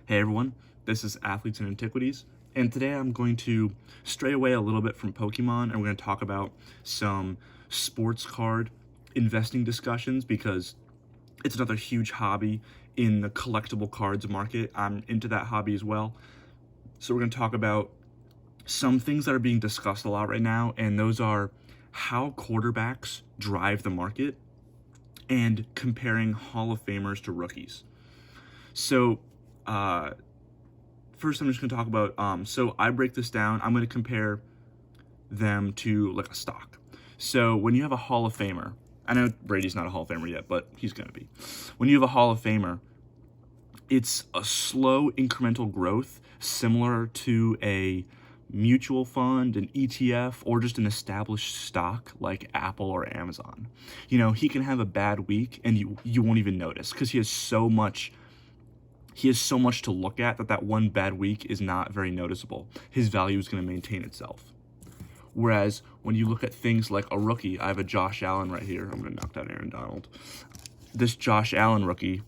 Hey everyone, this is Athletes and Antiquities, and today I'm going to stray away a little bit from Pokemon and we're going to talk about some sports card investing discussions because it's another huge hobby in the collectible cards market. I'm into that hobby as well. So we're going to talk about some things that are being discussed a lot right now, and those are how quarterbacks drive the market and comparing Hall of Famers to rookies. So, first I'm just going to talk about, so I break this down. I'm going to compare them to like a stock. So when you have a Hall of Famer, I know Brady's not a Hall of Famer yet, but he's going to be. When you have a Hall of Famer, it's a slow incremental growth similar to a mutual fund, an ETF, or just an established stock like Apple or Amazon. You know, he can have a bad week and you won't even notice because he has so much to look at that one bad week is not very noticeable. His value is going to maintain itself. Whereas when you look at things like a rookie, I have a Josh Allen right here. I'm going to knock down Aaron Donald. This Josh Allen rookie,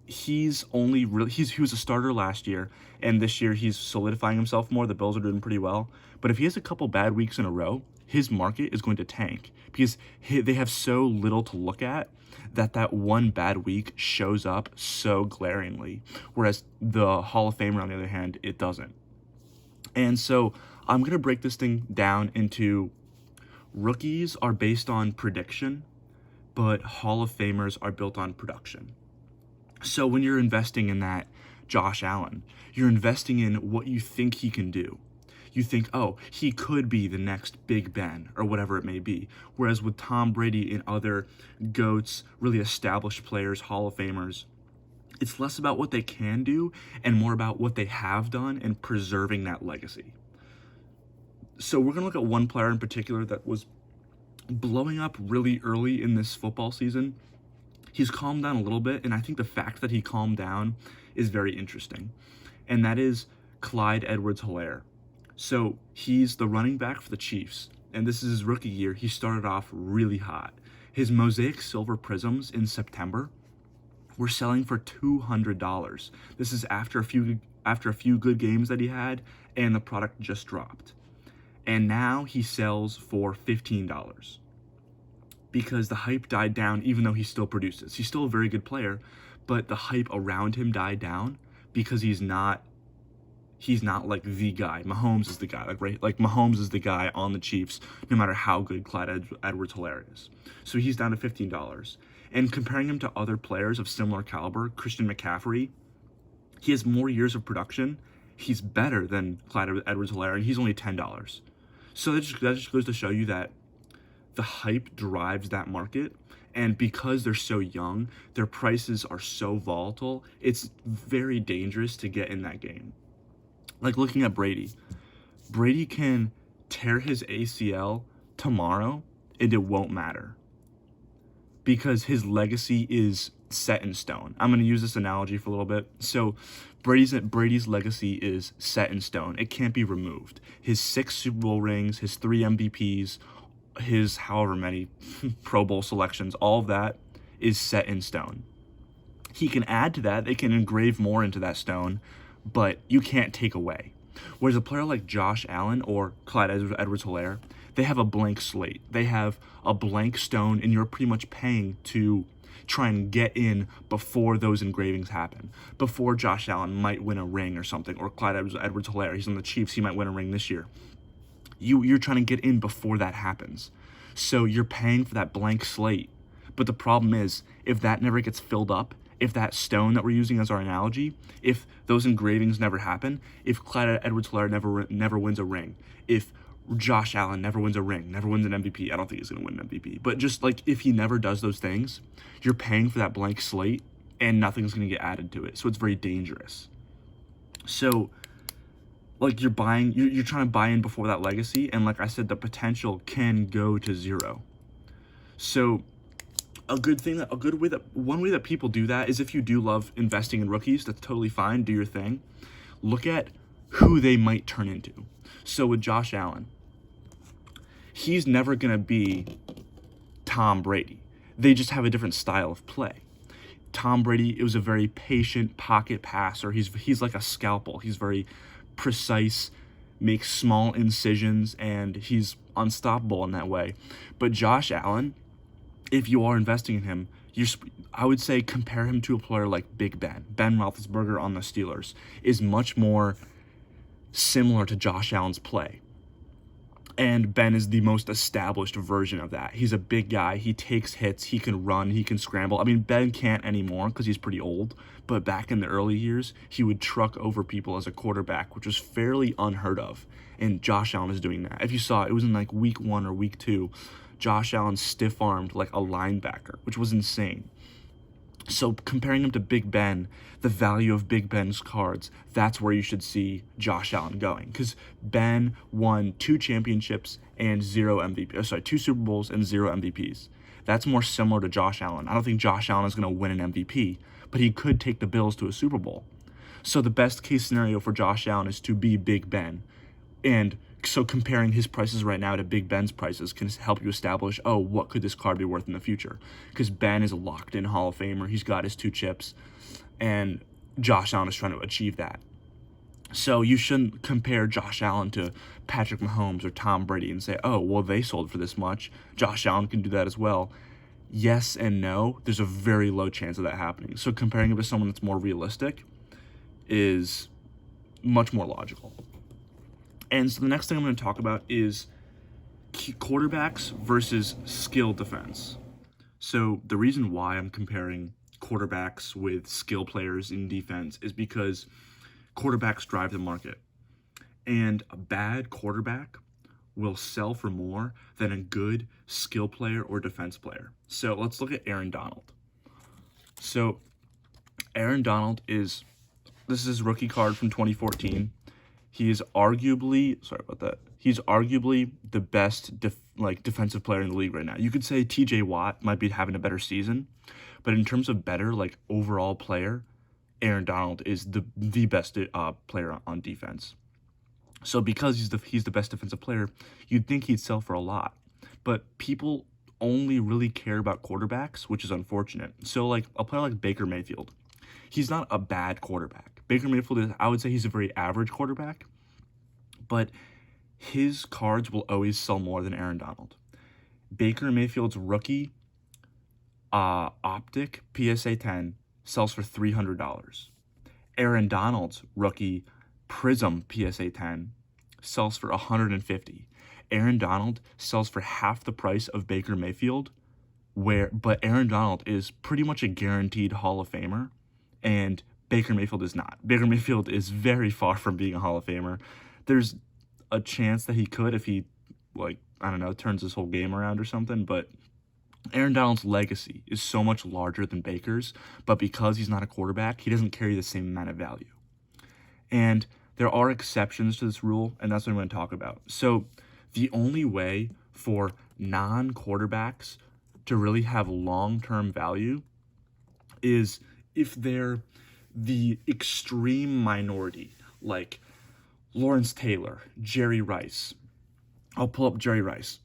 he was a starter last year, and this year he's solidifying himself more. The Bills are doing pretty well. But if he has a couple bad weeks in a row, his market is going to tank because they have so little to look at that one bad week shows up so glaringly, whereas the Hall of Famer, on the other hand, it doesn't. And so I'm going to break this thing down into rookies are based on prediction, but Hall of Famers are built on production. So when you're investing in that Josh Allen, you're investing in what you think he can do. You think, oh, he could be the next Big Ben or whatever it may be. Whereas with Tom Brady and other GOATs, really established players, Hall of Famers, it's less about what they can do and more about what they have done and preserving that legacy. So we're going to look at one player in particular that was blowing up really early in this football season. He's calmed down a little bit, and I think the fact that he calmed down is very interesting. And that is Clyde Edwards-Helaire. So he's the running back for the Chiefs, and this is his rookie year. He started off really hot. His Mosaic Silver Prisms in September were selling for $200. This is after a few good games that he had, and the product just dropped. And now he sells for $15 because the hype died down, even though he still produces. He's still a very good player, but the hype around him died down because he's not like the guy. Mahomes is the guy, like Mahomes is the guy on the Chiefs, no matter how good Clyde Edwards-Helaire is. So he's down to $15. And comparing him to other players of similar caliber, Christian McCaffrey, he has more years of production. He's better than Clyde Edwards-Helaire, and he's only $10. So that just goes to show you that the hype drives that market, and because they're so young, their prices are so volatile, it's very dangerous to get in that game. Like looking at Brady can tear his ACL tomorrow and it won't matter because his legacy is set in stone. I'm going to use this analogy for a little bit. So Brady's legacy is set in stone. It can't be removed. His 6 Super Bowl rings, his 3 MVPs, his however many Pro Bowl selections, all of that is set in stone. He can add to that. They can engrave more into that stone, but you can't take away. Whereas a player like Josh Allen or Clyde Edwards-Helaire, they have a blank slate. They have a blank stone, and you're pretty much paying to try and get in before those engravings happen. Before Josh Allen might win a ring or something, or Clyde Edwards-Helaire, he's on the Chiefs, he might win a ring this year. You're trying to get in before that happens. So you're paying for that blank slate. But the problem is, if that never gets filled up, if that stone that we're using as our analogy, if those engravings never happen, if Clyde Edwards-Helaire never wins a ring, if Josh Allen never wins a ring, never wins an MVP, I don't think he's going to win an MVP, but just like if he never does those things, you're paying for that blank slate and nothing's going to get added to it. So it's very dangerous. So like you're trying to buy in before that legacy, and like I said, the potential can go to zero. So one way that people do that is, if you do love investing in rookies, that's totally fine, do your thing. Look at who they might turn into. So with Josh Allen, he's never going to be Tom Brady. They just have a different style of play. Tom Brady, it was a very patient pocket passer. He's like a scalpel. He's very precise, makes small incisions, and he's unstoppable in that way. But Josh Allen, if you are investing in him, I would say compare him to a player like Big Ben. Ben Roethlisberger on the Steelers is much more similar to Josh Allen's play. And Ben is the most established version of that. He's a big guy. He takes hits. He can run. He can scramble. I mean, Ben can't anymore because he's pretty old. But back in the early years, he would truck over people as a quarterback, which was fairly unheard of. And Josh Allen is doing that. If you saw, it was in like week 1 or week 2. Josh Allen stiff-armed like a linebacker, which was insane. So comparing him to Big Ben, the value of Big Ben's cards, that's where you should see Josh Allen going. Because Ben won 2 championships and 0 MVP. 2 Super Bowls and 0 MVPs. That's more similar to Josh Allen. I don't think Josh Allen is going to win an MVP, but he could take the Bills to a Super Bowl. So the best case scenario for Josh Allen is to be Big Ben. And so comparing his prices right now to Big Ben's prices can help you establish, oh, what could this card be worth in the future? Because Ben is a locked-in Hall of Famer. He's got his 2 chips, and Josh Allen is trying to achieve that. So you shouldn't compare Josh Allen to Patrick Mahomes or Tom Brady and say, oh, well, they sold for this much. Josh Allen can do that as well. Yes and no. There's a very low chance of that happening. So comparing him to someone that's more realistic is much more logical. And so the next thing I'm going to talk about is quarterbacks versus skill defense. So the reason why I'm comparing quarterbacks with skill players in defense is because quarterbacks drive the market. And a bad quarterback will sell for more than a good skill player or defense player. So let's look at Aaron Donald. So Aaron Donald this is his rookie card from 2014. He's arguably the best defensive player in the league right now. You could say TJ Watt might be having a better season, but in terms of better overall player, Aaron Donald is the best player on defense. So because he's the best defensive player, you'd think he'd sell for a lot. But people only really care about quarterbacks, which is unfortunate. So a player like Baker Mayfield, he's not a bad quarterback. Baker Mayfield I would say he's a very average quarterback, but his cards will always sell more than Aaron Donald. Baker Mayfield's rookie Optic PSA 10 sells for $300. Aaron Donald's rookie Prism PSA 10 sells for $150. Aaron Donald sells for half the price of Baker Mayfield, but Aaron Donald is pretty much a guaranteed Hall of Famer, and Baker Mayfield is not. Baker Mayfield is very far from being a Hall of Famer. There's a chance that he could if he, turns his whole game around or something, but Aaron Donald's legacy is so much larger than Baker's, but because he's not a quarterback, he doesn't carry the same amount of value. And there are exceptions to this rule, and that's what I'm going to talk about. So the only way for non-quarterbacks to really have long-term value is if they're the extreme minority, like Lawrence Taylor, Jerry Rice. I'll pull up Jerry Rice.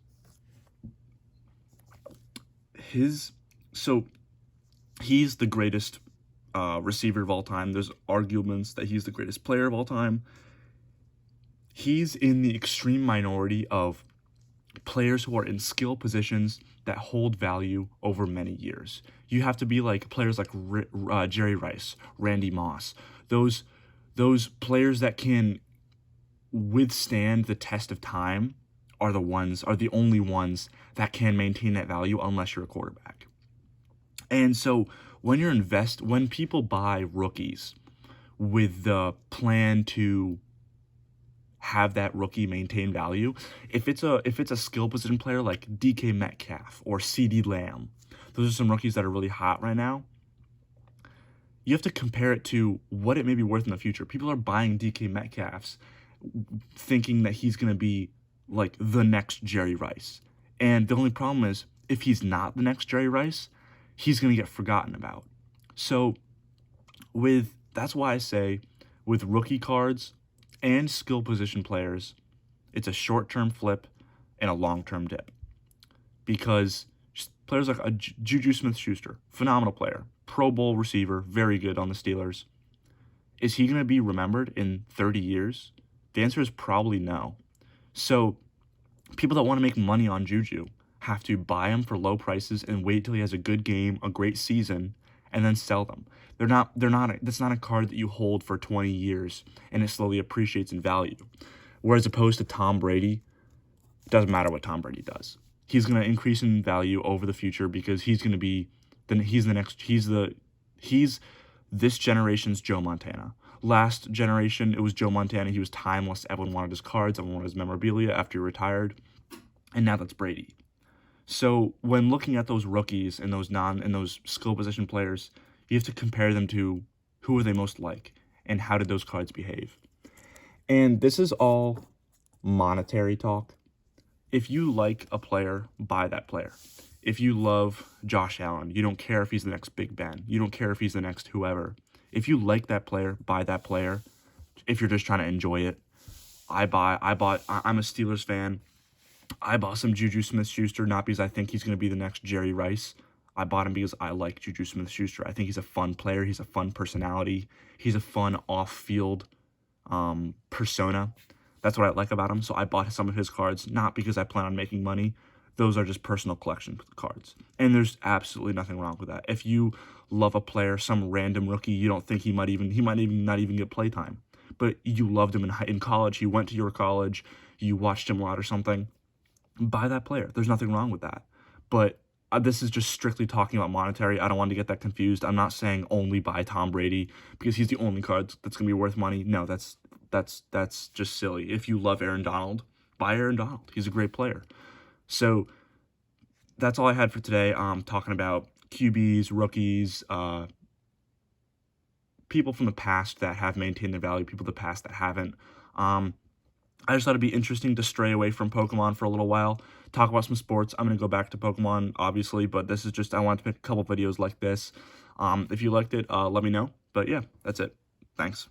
He's the greatest receiver of all time. There's arguments that he's the greatest player of all time. He's in the extreme minority of players who are in skill positions that hold value over many years. You have to be like players like Jerry Rice, Randy Moss, those players that can withstand the test of time are the only ones that can maintain that value unless you're a quarterback. And so when people buy rookies with the plan to have that rookie maintain value, if it's a skill position player like DK Metcalf or CeeDee Lamb, those are some rookies that are really hot right now. You have to compare it to what it may be worth in the future. People are buying DK Metcalfs thinking that he's going to be like the next Jerry Rice. And the only problem is if he's not the next Jerry Rice, he's going to get forgotten about. So that's why I say with rookie cards and skill position players, it's a short-term flip and a long-term dip. Because Players like Juju Smith-Schuster, phenomenal player, Pro Bowl receiver, very good on the Steelers. Is he going to be remembered in 30 years? The answer is probably no. So people that want to make money on Juju have to buy him for low prices and wait till he has a good game, a great season, and then sell them. That's not a card that you hold for 20 years and it slowly appreciates in value. Whereas opposed to Tom Brady, it doesn't matter what Tom Brady does. He's going to increase in value over the future because he's going to be he's this generation's Joe Montana. Last generation, it was Joe Montana. He was timeless. Everyone wanted his cards. Everyone wanted his memorabilia after he retired. And now that's Brady. So when looking at those rookies and those skill position players, you have to compare them to who are they most like and how did those cards behave. And this is all monetary talk. If you like a player, buy that player. If you love Josh Allen, you don't care if he's the next Big Ben. You don't care if he's the next whoever. If you like that player, buy that player. If you're just trying to enjoy it, I'm a Steelers fan. I bought some Juju Smith-Schuster, not because I think he's going to be the next Jerry Rice. I bought him because I like Juju Smith-Schuster. I think he's a fun player. He's a fun personality. He's a fun off-field persona. That's what I like about him. So I bought some of his cards, not because I plan on making money. Those are just personal collection cards. And there's absolutely nothing wrong with that. If you love a player, some random rookie, you don't think he might even not even get playtime, but you loved him in college, he went to your college, you watched him a lot or something, buy that player. There's nothing wrong with that. But this is just strictly talking about monetary. I don't want to get that confused. I'm not saying only buy Tom Brady because he's the only card that's going to be worth money. No, that's just silly. If you love Aaron Donald, buy Aaron Donald. He's a great player. So that's all I had for today. Talking about QBs, rookies, people from the past that have maintained their value, people of the past that haven't. I just thought it'd be interesting to stray away from Pokemon for a little while, talk about some sports. I'm going to go back to Pokemon, obviously, but this is just, I wanted to make a couple videos like this. If you liked it, let me know. But yeah, that's it. Thanks.